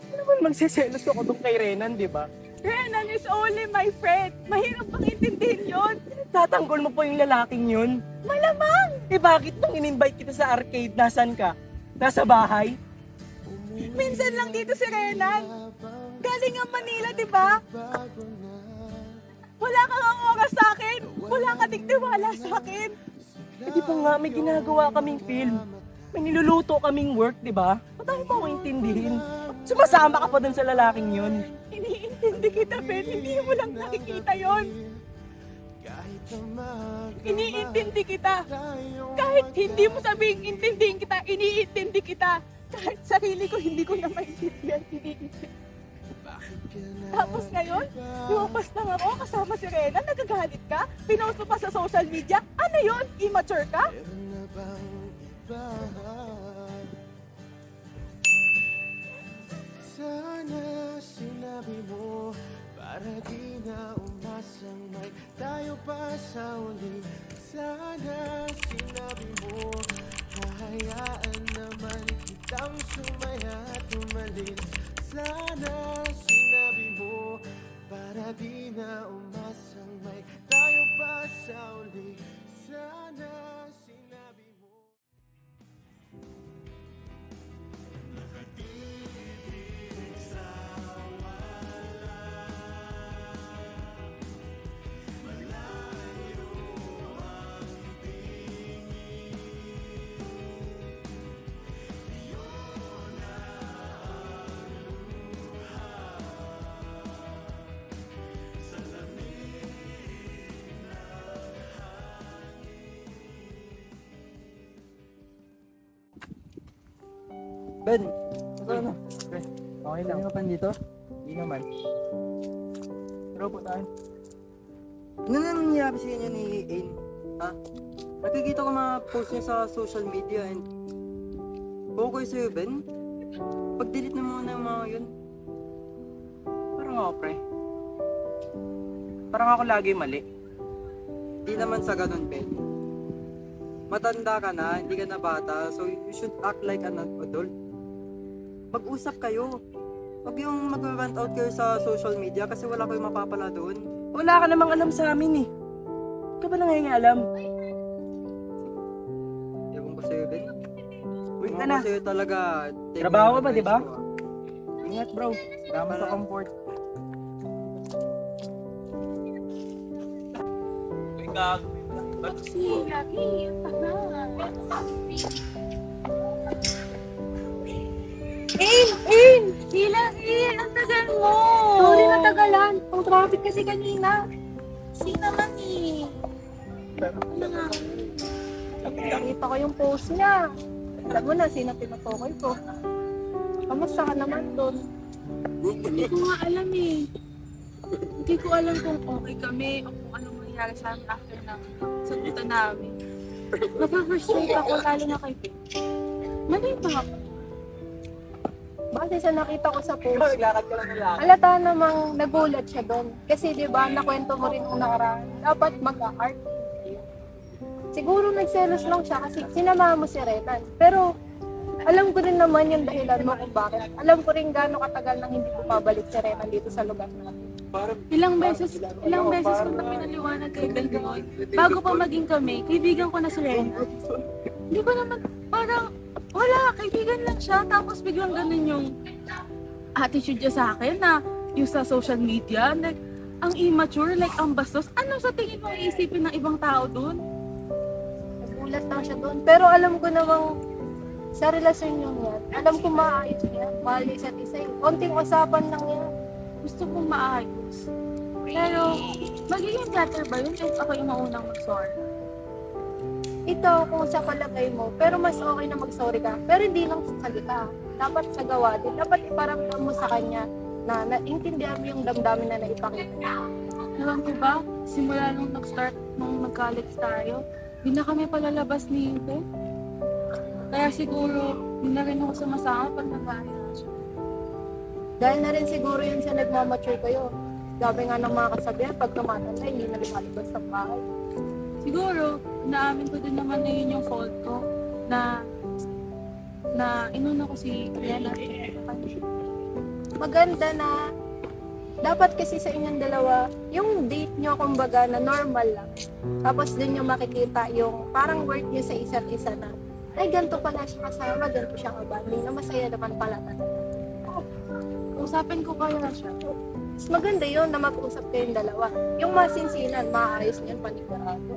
Ano naman magseselos ako doon kay Renan, di ba? Renan is only my friend. Mahirap bang intindihin yun? Tatanggol mo po yung lalaking yun. Malamang! Eh bakit nung in-invite kita sa arcade, nasan ka? Nasa bahay? Minsan lang dito si Renan. Galing ang Manila, di ba? Wala kang ang oras sa akin. Wala ka ding tiwala sa akin. Eh di pa nga, may ginagawa kaming film. May niluluto kaming work, di ba? Ba't ayaw mo ako intindihin? Sumasama ka pa dun sa lalaking yun. Iniintindi kita, Ben. Hindi mo lang nakikita yon. Iniintindi kita. Kahit hindi mo sabing intindihin kita, iniintindi kita. Kahit sarili ko, hindi ko na maintindihan. Iniintindi. Tapos ngayon, lumabas lang ako kasama si Rena, nagagalit ka? Pinost mo pa sa social media? Ano yon? Immature ka? Sana sinabi mo para di na umasang may tayo pa sa uli. Sana sinabi mo hahayaan naman kitang sumaya at umalis. Sana sinabi mo para di na umasang may tayo pa sa uli. Sana sinabi mo. Ben, ano? Okay lang. Ano ka pa dito? Hindi naman. Pero po tayo. Ano na nangyayari sa inyo ni Ain? Ha? Nakikita ko mga post niya sa social media and okay sa'yo, Ben? Pag-delete na muna yung mga yun. Parang ako, pre. Parang ako lagi mali. Di naman sa ganun, Ben. Matanda ka na, hindi ka na bata, so you should act like an adult. Mag-usap kayo. Huwag yung mag-rant out kayo sa social media kasi wala kayong mapapala doon. Wala ka namang alam sa amin eh. Ikaw ba nangyayang Ewan ko sa'yo, Ben. Uwi ka Ewan na. ko sa'yo talaga. Take Trabaho my ka ba, di ba? advice ko, ah. Ingat bro. Salamat sa comfort. In! Ilang in! Ang tagal mo! Sorry natagalan. Ang traffic kasi kanina. Kasi naman eh. Ano nga? Nakita ko yung post niya. Alam mo na sino tinutukoy ko. Kamusta ka naman doon? Hindi ko nga alam eh. Hindi ko alam kung okay kami o kung anong mangyayari sa amin after ng sagutan namin. Napafrustrate ako lalo na kay Pete. Mali ba ako? Base sa nakita ko sa post, Naglakad ka lang lang. halata namang nagulat siya doon. Kasi di ba nakwento mo rin nung nakaraan, dapat mag-art. Siguro nagselos lang siya kasi sinama mo si Renan. Pero alam ko rin naman yung dahilan mo kung bakit. Alam ko rin gaano katagal nang hindi bumabalik si Renan dito sa lugar natin. Ilang beses ko na pinaliwanag kay Belgoy. Bago pa maging kami, kaibigan ko na si Renan. Hindi ko naman, parang wala, kaibigan lang siya. Tapos biglang ganun yung attitude niya sa akin na yung sa social media, like, ang immature, like, ang bastos. Ano sa tingin mo iisipin ng ibang tao dun? Nagulat lang siya dun. Pero alam ko namang sa relasyon niyo yan, alam ko maayos niya, mahal niya isa't isa. Konting usapan lang niya. Gusto kong maayos. Pero, magiging better ba yun if ako yung maunang mag-sorry? Ito, kung sa palagay mo, pero mas okay na mag-sorry ka. Pero hindi lang sa salita. Dapat sa gawa din. Dapat iparamdam mo sa kanya na naintindihan mo yung damdamin na naipakita niya. Alam ko ba, simula nung nag-start, nung nag-college tayo, hindi na kami palalabas ni Ibe. Kaya siguro, hindi na rin ako sumasama pag nag-aaral siya. Dahil na rin siguro yun sa nagmamature kayo. Sabi nga ng mga kasabihan, pag tumatanda, hindi na lumalabas sa bahay. Siguro, naamin ko din naman na yun yung fault ko, na na inuna ko si Rena. Maganda na dapat kasi sa inyong dalawa, yung date nyo kumbaga na normal lang. Tapos dun nyo makikita yung parang work nyo sa isa't isa na, ay ganito pala siya kasama, ganito siya kabanding, na masaya naman pala talaga. Usapin ko kaya siya. Mas maganda yun na mag-usap kayong dalawa. Yung masinsinan, maayos niyan panigurado.